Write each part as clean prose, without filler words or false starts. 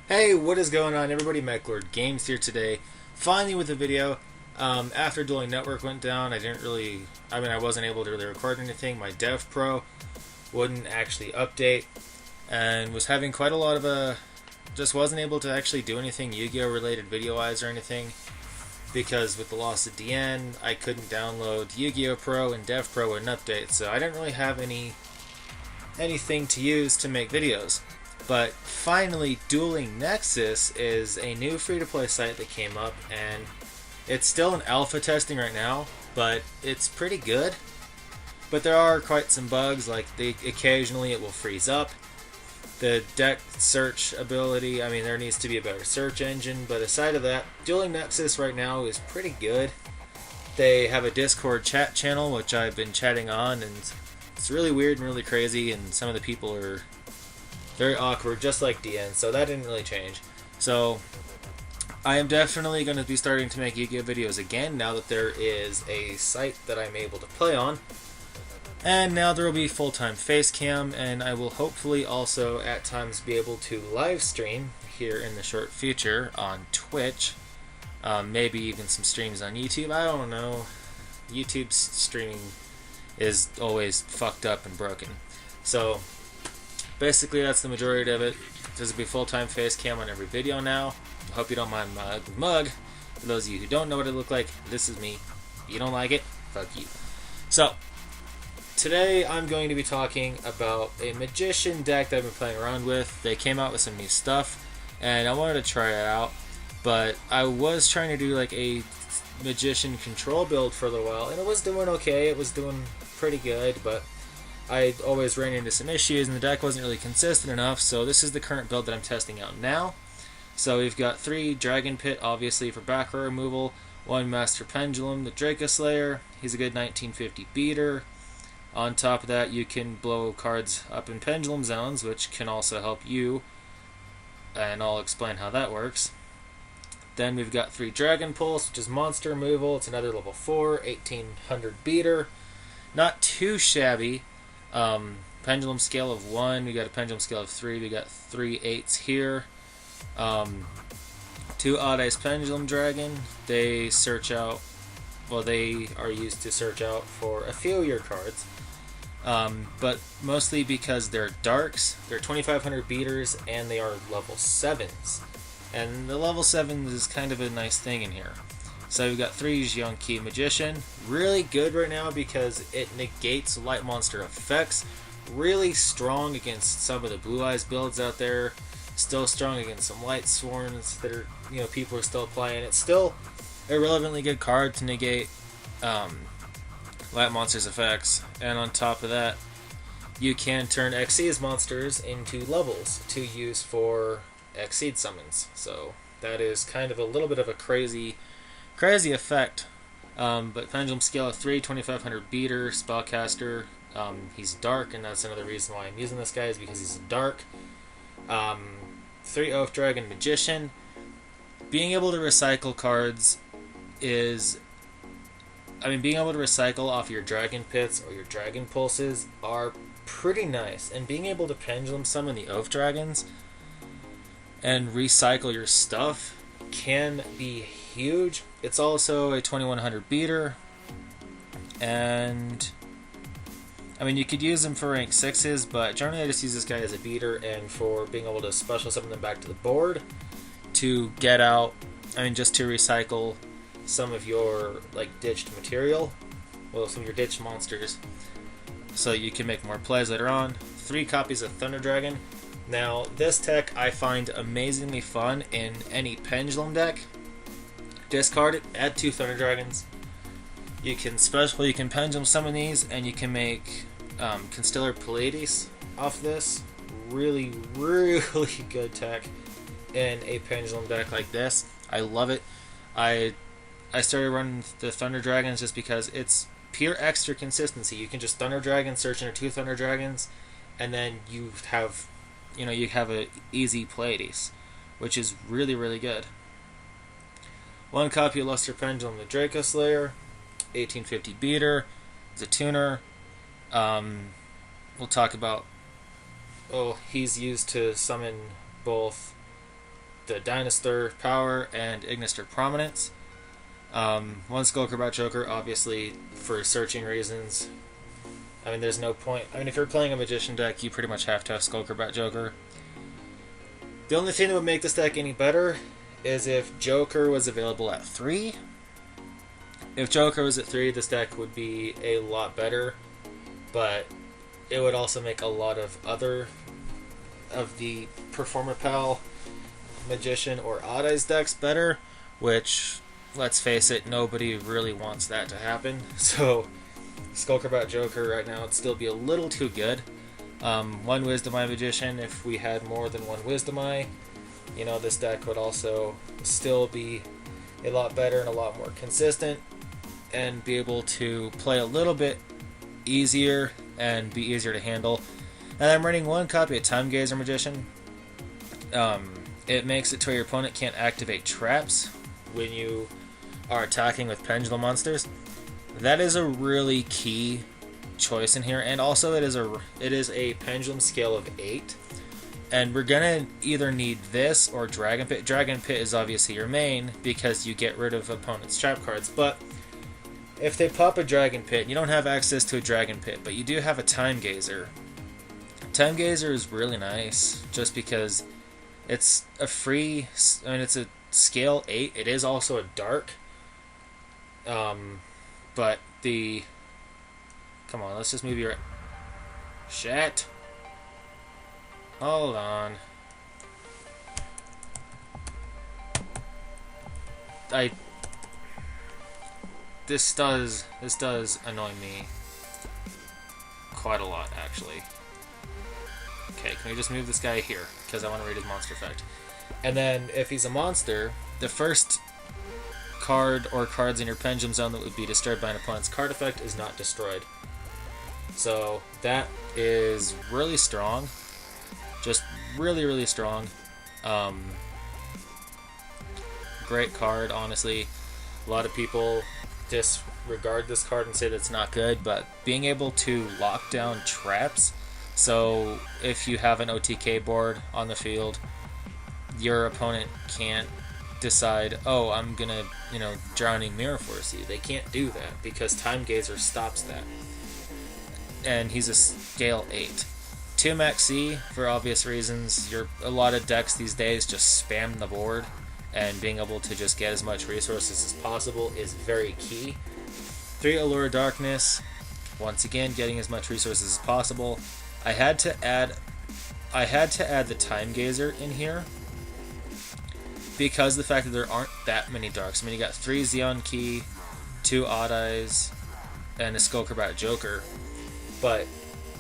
Hey, what is going on, everybody? MechlordGames here today. Finally with a video. After Dueling Network went down, I wasn't able to really record anything. My Dev Pro wouldn't actually update, and was having quite a lot of just wasn't able to actually do anything Yu-Gi-Oh related video-wise or anything, because with the loss of DN, I couldn't download Yu-Gi-Oh Pro, and Dev Pro wouldn't update, so I didn't really have anything to use to make videos. But finally, Dueling Nexus is a new free-to-play site that came up, and it's still in alpha testing right now, but it's pretty good. But there are quite some bugs, like occasionally it will freeze up. The deck search ability, there needs to be a better search engine, but aside of that, Dueling Nexus right now is pretty good. They have a Discord chat channel, which I've been chatting on, and it's really weird and really crazy, and some of the people are very awkward, just like DN, so that didn't really change. So I am definitely going to be starting to make Yu-Gi-Oh videos again now that there is a site that I'm able to play on. And now there will be full-time face cam, and I will hopefully also at times be able to live stream here in the short future on Twitch. Maybe even some streams on YouTube, I don't know. YouTube's streaming is always fucked up and broken. So basically, that's the majority of it. There's going to be full-time face cam on every video now. I hope you don't mind my ugly mug. For those of you who don't know what it looked like, this is me. If you don't like it, fuck you. So, today I'm going to be talking about a Magician deck that I've been playing around with. They came out with some new stuff, and I wanted to try it out. But I was trying to do like a Magician control build for a little while, and it was doing okay. It was doing pretty good, but I always ran into some issues, and the deck wasn't really consistent enough, so this is the current build that I'm testing out now. So we've got 3 Dragon Pit, obviously, for back row removal, 1 Master Pendulum, the Draco Slayer. He's a good 1950 beater. On top of that, you can blow cards up in Pendulum Zones, which can also help you, and I'll explain how that works. Then we've got 3 Dragon Pulse, which is monster removal. It's another level 4, 1800 beater. Not too shabby. Pendulum scale of 1, we got a pendulum scale of 3, we got 3 8s here. 2 Odd Ice Pendulum Dragon. They are used to search out for a few of your cards. But mostly because they're darks, they're 2500 beaters, and they are level 7s. And the level 7s is kind of a nice thing in here. So we've got 3 Xiongqi Magician. Really good right now because it negates light monster effects. Really strong against some of the Blue Eyes builds out there. Still strong against some Light Sworns that are, people are still playing. It's still a relevantly good card to negate light monsters effects. And on top of that, you can turn Xyz monsters into levels to use for Xyz summons. So that is kind of a little bit of a crazy effect. But Pendulum scale of 3, 2500 beater, spellcaster. He's dark, and that's another reason why I'm using this guy, is because he's dark. 3 Oath Dragon Magician. Being able to recycle cards being able to recycle off your Dragon Pits or your Dragon Pulses are pretty nice. And being able to Pendulum summon the Oath Dragons and recycle your stuff can be huge. It's also a 2100 beater, and you could use them for rank 6s, but generally I just use this guy as a beater and for being able to special summon them back to the board to get out, just to recycle some of your ditched material, some of your ditched monsters, so you can make more plays later on. 3 copies of Thunder Dragon. Now, this tech I find amazingly fun in any Pendulum deck. Discard it, add 2 Thunder Dragons. You can Pendulum summon these, and you can make Constellar Pleiades off this. Really, really good tech in a Pendulum deck like this. I love it. I started running the Thunder Dragons just because it's pure extra consistency. You can just Thunder Dragon, search into 2 Thunder Dragons, and then you have a easy Pleiades, which is really, really good. 1 copy of Luster Pendulum, the Draco Slayer, 1850 beater, is a tuner. We'll talk about. He's used to summon both the Dynastor Power and Ignister Prominence. One Skullcrobat Joker, obviously, for searching reasons. I mean, there's no point. I mean, if you're playing a Magician deck, you pretty much have to have Skullcrobat Joker. The only thing that would make this deck any better is if Joker was available at 3. If Joker was at 3, this deck would be a lot better, but it would also make a lot of other of the Performer Pal, Magician, or Odd Eyes decks better, which, let's face it, nobody really wants that to happen. So Skullcrobat Joker right now would still be a little too good. One Wisdom Eye Magician, if we had more than one Wisdom Eye, you know, this deck would also still be a lot better and a lot more consistent, and be able to play a little bit easier and be easier to handle. And I'm running one copy of Time Gazer Magician. It makes it to where your opponent can't activate traps when you are attacking with Pendulum monsters. That is a really key choice in here, and also it is a Pendulum scale of 8, and we're gonna either need this or Dragon Pit. Dragon Pit is obviously your main because you get rid of opponent's trap cards, but if they pop a Dragon Pit, you don't have access to a Dragon Pit, but you do have a Time Gazer. Time Gazer is really nice just because it's a free, I mean, it's a scale 8. It is also a dark. But the... Come on, let's just move your... Shit! Hold on. This does annoy me quite a lot, actually. Okay, can we just move this guy here? Because I want to read his monster effect. And then, if he's a monster, the first card or cards in your Pendulum Zone that would be disturbed by an opponent's card effect is not destroyed. So, that is really strong. Just really, really strong. Great card, honestly. A lot of people disregard this card and say that it's not good, but being able to lock down traps, so if you have an OTK board on the field, your opponent can't decide, oh, I'm gonna, Drowning Mirror Force you. They can't do that because Time Gazer stops that. And he's a scale 8. 2 Max C, for obvious reasons. A lot of decks these days just spam the board, and being able to just get as much resources as possible is very key. 3 Allure Darkness, once again getting as much resources as possible. I had to add the Time Gazer in here because of the fact that there aren't that many darks. I mean, you got 3 Xeon Key, 2 Odd Eyes, and a Skullcrobat Joker, but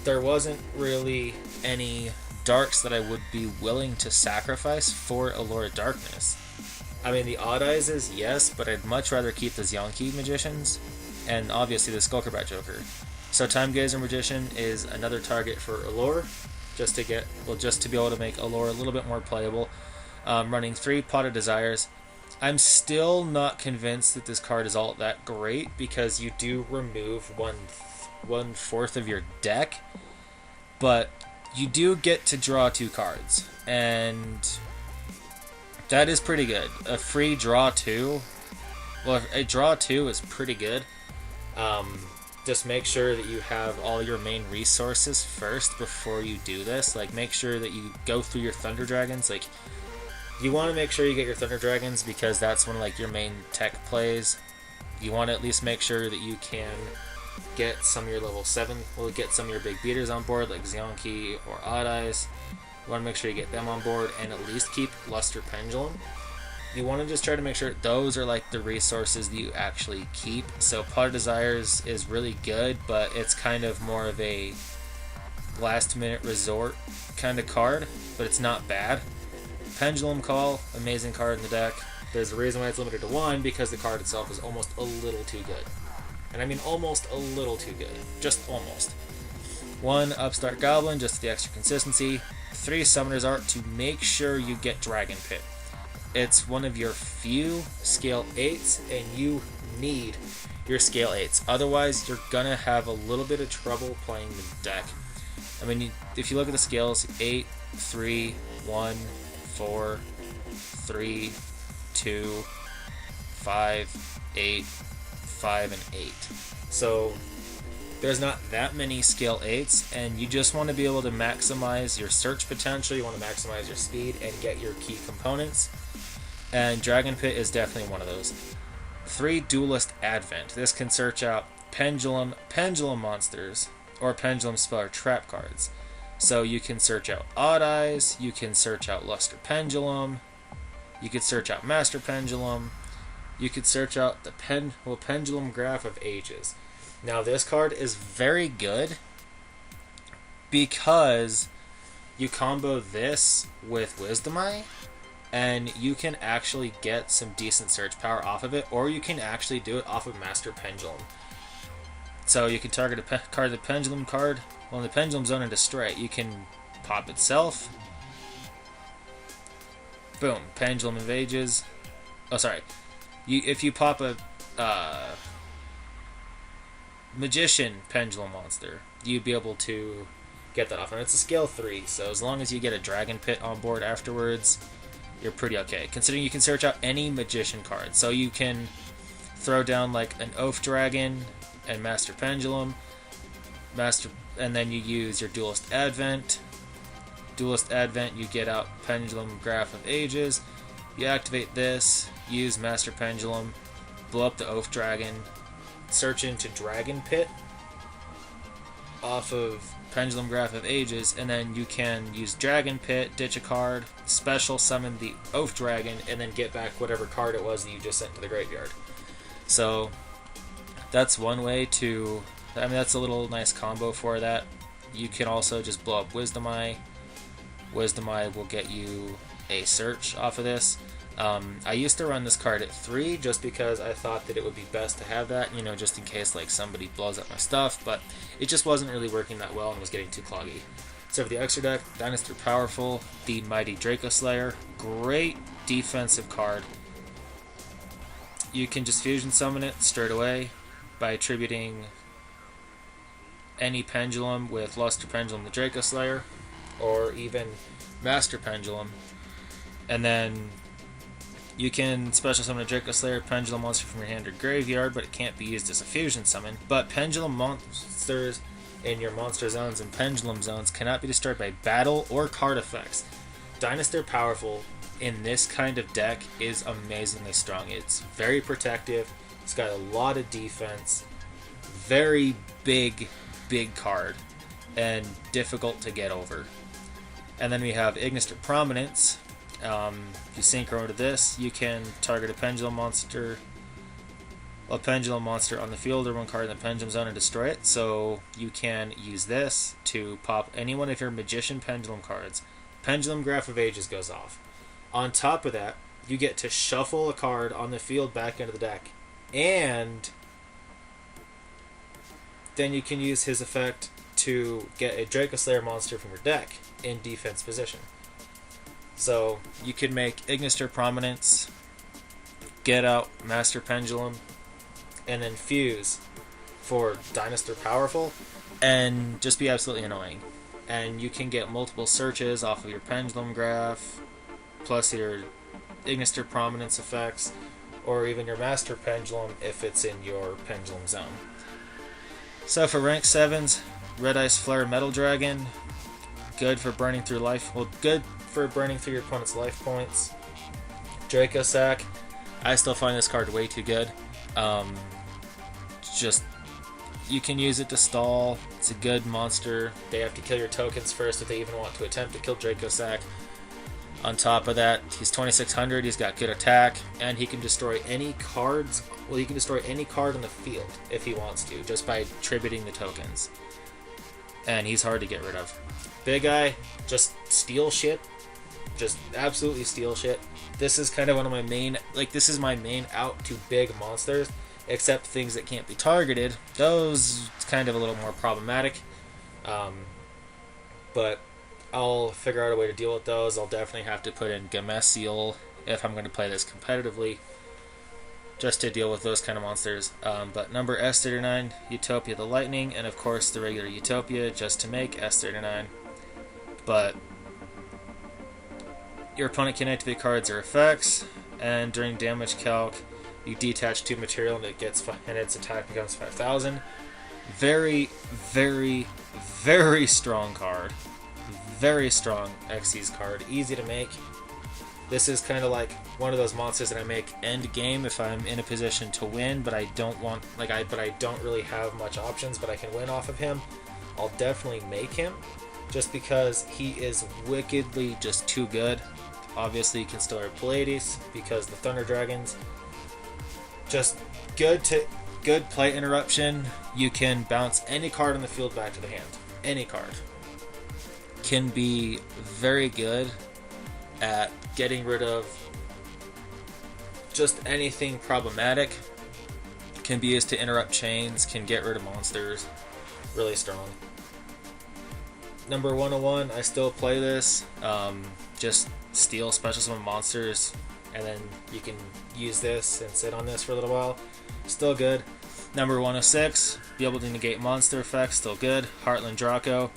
there wasn't really any darks that I would be willing to sacrifice for Allure Darkness. I mean, the Odd Eyes is yes, but I'd much rather keep the Xeon Key Magicians, and obviously the Skullcrobat Joker. So Time Gazer Magician is another target for Allure, just to be able to make Allure a little bit more playable. Running 3 Pot of Desires. I'm still not convinced that this card is all that great because you do remove one fourth of your deck, but you do get to draw 2 cards, and that is pretty good. A free draw 2. Well, a draw 2 is pretty good. Just make sure that you have all your main resources first before you do this. Like, make sure that you go through your Thunder Dragons. Like, you want to make sure you get your Thunder Dragons because that's when, like, your main tech plays. You want to at least make sure that you can get some of your level 7, get some of your big beaters on board, like Xeon Key or Odd Eyes. You want to make sure you get them on board and at least keep Luster Pendulum. You want to just try to make sure those are like the resources that you actually keep. So Pot of Desires is really good, but it's kind of more of a last minute resort kind of card, but it's not bad. Pendulum Call, amazing card in the deck. There's a reason why it's limited to 1, because the card itself is almost a little too good. And I mean almost a little too good. Just almost. 1 Upstart Goblin, just the extra consistency. 3 Summoner's Art to make sure you get Dragon Pit. It's one of your few scale 8s, and you need your scale 8s. Otherwise, you're gonna have a little bit of trouble playing the deck. I mean, if you look at the scales, 8, 3, 1, 4, 3, 2, 5, 8, 5, and 8. So there's not that many skill 8s, and you just want to be able to maximize your search potential, you want to maximize your speed, and get your key components. And Dragon Pit is definitely one of those. 3, Duelist Advent. This can search out pendulum monsters, or pendulum spell or trap cards. So you can search out Odd Eyes, you can search out Luster Pendulum, you could search out Master Pendulum, you could search out the Pendulum Graph of Ages. Now this card is very good because you combo this with Wisdom Eye, and you can actually get some decent search power off of it, or you can actually do it off of Master Pendulum. So you can target the Pendulum card on the Pendulum Zone and destroy it. You can pop itself. Boom. Pendulum of Ages. Oh, sorry. If you pop a Magician Pendulum monster, you'd be able to get that off. And it's a scale 3, so as long as you get a Dragon Pit on board afterwards, you're pretty okay. Considering you can search out any Magician card. So you can throw down like an Oath Dragon and Master Pendulum, and then you use your Duelist Advent. Duelist Advent, you get out Pendulum Graph of Ages. You activate this, use Master Pendulum, blow up the Oath Dragon, search into Dragon Pit off of Pendulum Graph of Ages, and then you can use Dragon Pit, ditch a card, special summon the Oath Dragon, and then get back whatever card it was that you just sent to the graveyard. So that's one way to, I mean, that's a little nice combo for that. You can also just blow up Wisdom Eye. Wisdom Eye will get you a search off of this. I used to run this card at 3 just because I thought that it would be best to have that, you know, just in case like somebody blows up my stuff, but it just wasn't really working that well and was getting too cloggy. So for the extra deck, Dynasty Powerful, the Mighty Draco Slayer, great defensive card. You can just fusion summon it straight away by attributing any Pendulum with Luster Pendulum the Draco Slayer, or even Master Pendulum, and then you can special summon a Draco Slayer Pendulum monster from your hand or graveyard, but it can't be used as a fusion summon. But Pendulum monsters in your monster zones and Pendulum zones cannot be destroyed by battle or card effects. Dynasty Powerful in this kind of deck is amazingly strong. It's very protective, it's got a lot of defense, very big card, and difficult to get over. And then we have Ignister Prominence. If you synchro to this, you can target a Pendulum monster on the field or one card in the Pendulum Zone and destroy it. So you can use this to pop any one of your Magician Pendulum cards. Pendulum Graph of Ages goes off. On top of that, you get to shuffle a card on the field back into the deck, and then you can use his effect to get a Draco Slayer monster from your deck in defense position. So you could make Ignister Prominence, get out Master Pendulum, and then fuse for Dynasty Powerful, and just be absolutely annoying. And you can get multiple searches off of your Pendulum Graph, plus your Ignister Prominence effects, or even your Master Pendulum if it's in your Pendulum Zone. So for rank 7s, Red Ice Flare Metal Dragon, good for burning through good for burning through your opponent's life points. Draco Sack, I still find this card way too good. Just, you can use it to stall. It's a good monster. They have to kill your tokens first if they even want to attempt to kill Draco Sack. On top of that, he's 2600, he's got good attack, and he can destroy any cards. Well, he can destroy any card on the field if he wants to, just by attributing the tokens. And he's hard to get rid of. Big Eye, just steal shit. Just absolutely steal shit. This is kind of one of my main, this is my main out to big monsters, except things that can't be targeted. Those, it's kind of a little more problematic. But I'll figure out a way to deal with those. I'll definitely have to put in Gameciel if I'm going to play this competitively, just to deal with those kind of monsters. But number S39, Utopia the Lightning, and of course the regular Utopia, just to make S39. But Your opponent can activate cards or effects, and during damage calc, you detach 2 material and its attack becomes 5,000. Very, very, very strong card. Very strong Xyz card. Easy to make. This is kind of like one of those monsters that I make end game if I'm in a position to win, but I don't really have much options, but I can win off of him. I'll definitely make him, just because he is wickedly just too good. Obviously, you can still have Pleiades because the Thunder Dragons. Just good play interruption. You can bounce any card on the field back to the hand. Any card. Can be very good at getting rid of just anything problematic. Can be used to interrupt chains, can get rid of monsters. Really strong. Number 101, I still play this. Just steal special summon monsters, and then you can use this and sit on this for a little while. Still good. Number 106, be able to negate monster effects. Still good. Heartland Draco.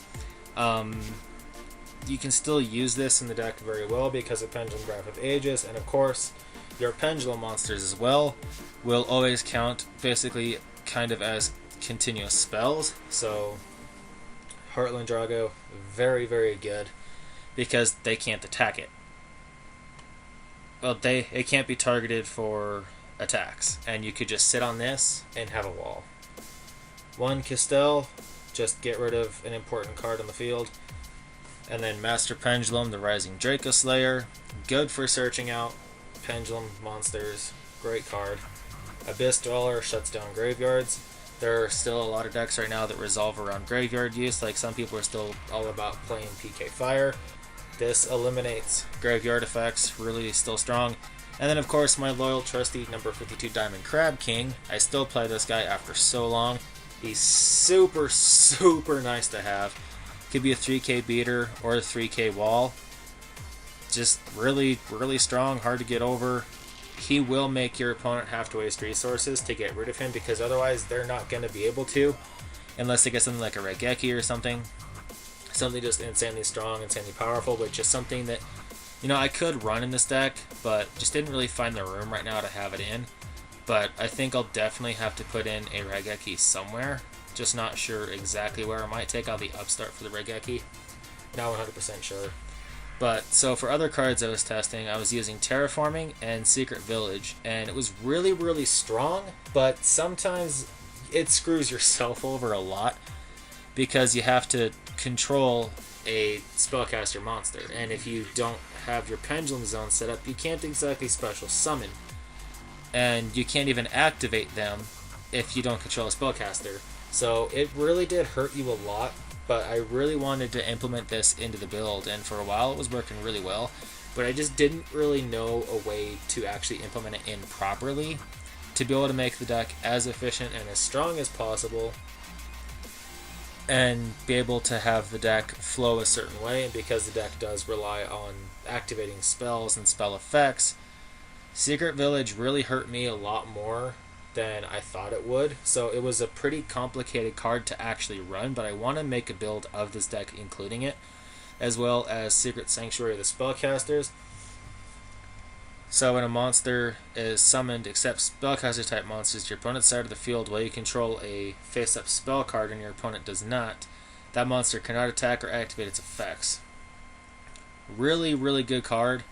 You can still use this in the deck very well because of Pendulum Graph of Ages, and of course, your pendulum monsters as well will always count basically kind of as continuous spells. So, Heartland Drago, very, very good because they can't attack it. Well, it can't be targeted for attacks, and you could just sit on this and have a wall. 1 Castell, just get rid of an important card on the field. And then Master Pendulum, the Rising Draco Slayer, good for searching out pendulum monsters, great card. Abyss Dweller shuts down graveyards. There are still a lot of decks right now that resolve around graveyard use, like some people are still all about playing PK Fire. This eliminates graveyard effects, really still strong. And then of course my loyal trusty number 52 Diamond Crab King. I still play this guy after so long. He's super, super nice to have. Could be a 3k beater or a 3k wall. Just really, really strong, hard to get over. He will make your opponent have to waste resources to get rid of him, because otherwise they're not going to be able to, unless they get something like a Regeki or something. Something just insanely strong, insanely powerful, but just something that, you know, I could run in this deck, but just didn't really find the room right now to have it in. But I think I'll definitely have to put in a Regeki somewhere. Just not sure exactly where. I might take out the upstart for the Regeki. Not 100% sure. But, so for other cards I was testing, I was using Terraforming and Secret Village, and it was really, really strong, but sometimes it screws yourself over a lot, because you have to control a spellcaster monster, and if you don't have your Pendulum Zone set up, you can't exactly special summon, and you can't even activate them if you don't control a spellcaster. So it really did hurt you a lot, but I really wanted to implement this into the build, and for a while it was working really well, but I just didn't really know a way to actually implement it in properly to be able to make the deck as efficient and as strong as possible and be able to have the deck flow a certain way. And because the deck does rely on activating spells and spell effects, Secret Village really hurt me a lot more than I thought it would. So it was a pretty complicated card to actually run, but I want to make a build of this deck including it, as well as Secret Sanctuary of the Spellcasters. So when a monster is summoned, except spellcaster type monsters, to your opponent's side of the field while you control a face-up spell card and your opponent does not, that monster cannot attack or activate its effects. Really, really good card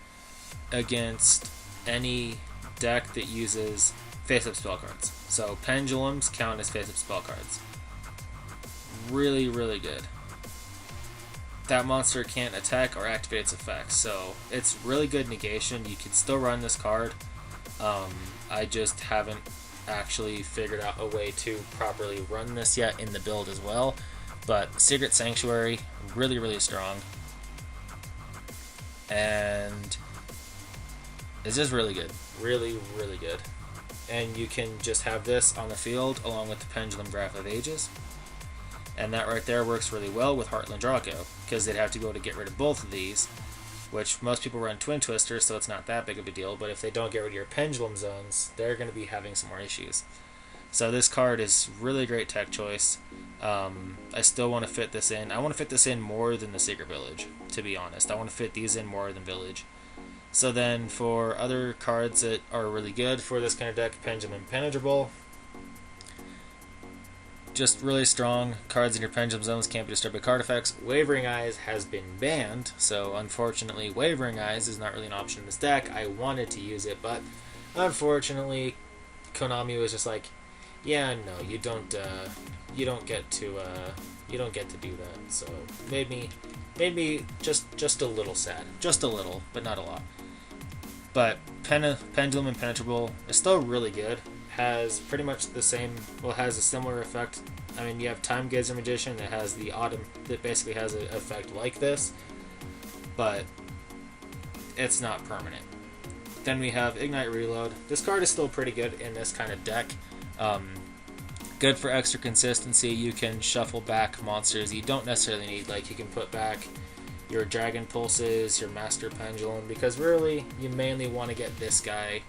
against any deck that uses face-up spell cards. So pendulums count as face-up spell cards. Really, really good. That monster can't attack or activate its effects, so it's really good negation. You can still run this card. I just haven't actually figured out a way to properly run this yet in the build as well. But Secret Sanctuary, really, really strong. And it's just really good. Really, really good. And you can just have this on the field along with the Pendulum Graph of Ages. And that right there works really well with Heartland Draco, because they'd have to go to get rid of both of these, which most people run Twin Twister, so it's not that big of a deal, but if they don't get rid of your Pendulum Zones, they're going to be having some more issues. So this card is really great tech choice. I still want to fit this in. I want to fit this in more than the Secret Village, to be honest. I want to fit these in more than Village. So then for other cards that are really good for this kind of deck, Pendulum Impenetrable. Just really strong cards in your Pendulum Zones can't be disturbed by card effects. Wavering Eyes has been banned, so unfortunately Wavering Eyes is not really an option in this deck. I wanted to use it, but unfortunately Konami was just like, yeah, no, you don't get to do that. So made me just a little sad, just a little, but not a lot. But Pendulum Impenetrable is still really good. Has pretty much the same, well, has a similar effect. I mean, you have Time Gazer Magician that has the Autumn, that basically has an effect like this, but it's not permanent. Then we have Ignite Reload. This card is still pretty good in this kind of deck. Good for extra consistency. You can shuffle back monsters you don't necessarily need. Like, you can put back your Dragon Pulses, your Master Pendulum, because really, you mainly want to get this guy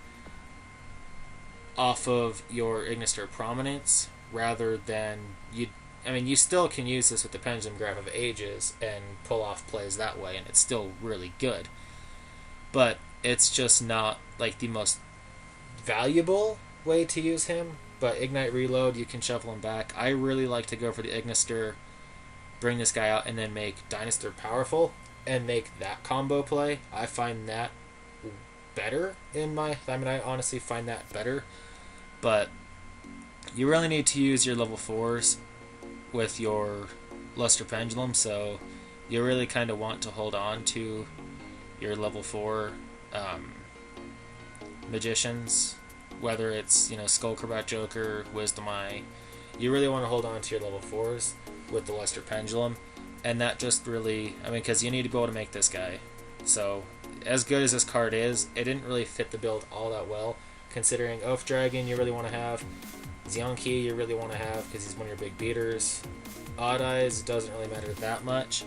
off of your Ignister Prominence, rather than you still can use this with the Pendulum Graph of Ages and pull off plays that way, and it's still really good. But it's just not like the most valuable way to use him. But Ignite Reload, you can shuffle him back. I really like to go for the Ignister, bring this guy out, and then make Dynastor powerful and make that combo play. I find that better I honestly find that better. But you really need to use your level 4s with your Luster Pendulum, so you really kind of want to hold on to your level 4 magicians, whether it's Skullcrabat Joker, Wisdom Eye. You really want to hold on to your level 4s with the Luster Pendulum, and that just really, because you need to be able to make this guy. So as good as this card is, it didn't really fit the build all that well, considering Oath Dragon you really want to have, Xionki you really want to have because he's one of your big beaters, Odd Eyes doesn't really matter that much,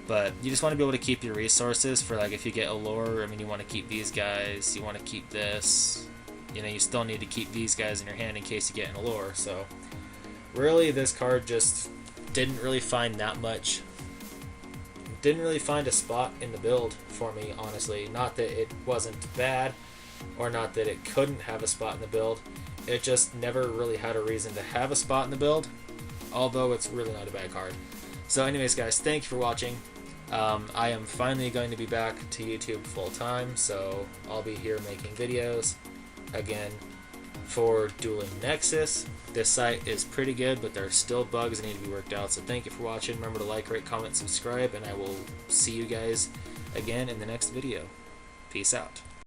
but you just want to be able to keep your resources for, like, if you get Allure, you want to keep these guys, you want to keep this, you still need to keep these guys in your hand in case you get an Allure. So really this card just didn't really find a spot in the build for me, honestly. Not that it wasn't bad, or not that it couldn't have a spot in the build. It just never really had a reason to have a spot in the build, although it's really not a bad card. So anyways, guys, thank you for watching. I am finally going to be back to YouTube full time, so I'll be here making videos again for Dueling Nexus. This site is pretty good, but there are still bugs that need to be worked out. So thank you for watching. Remember to like, rate, comment, subscribe, and I will see you guys again in the next video. Peace out.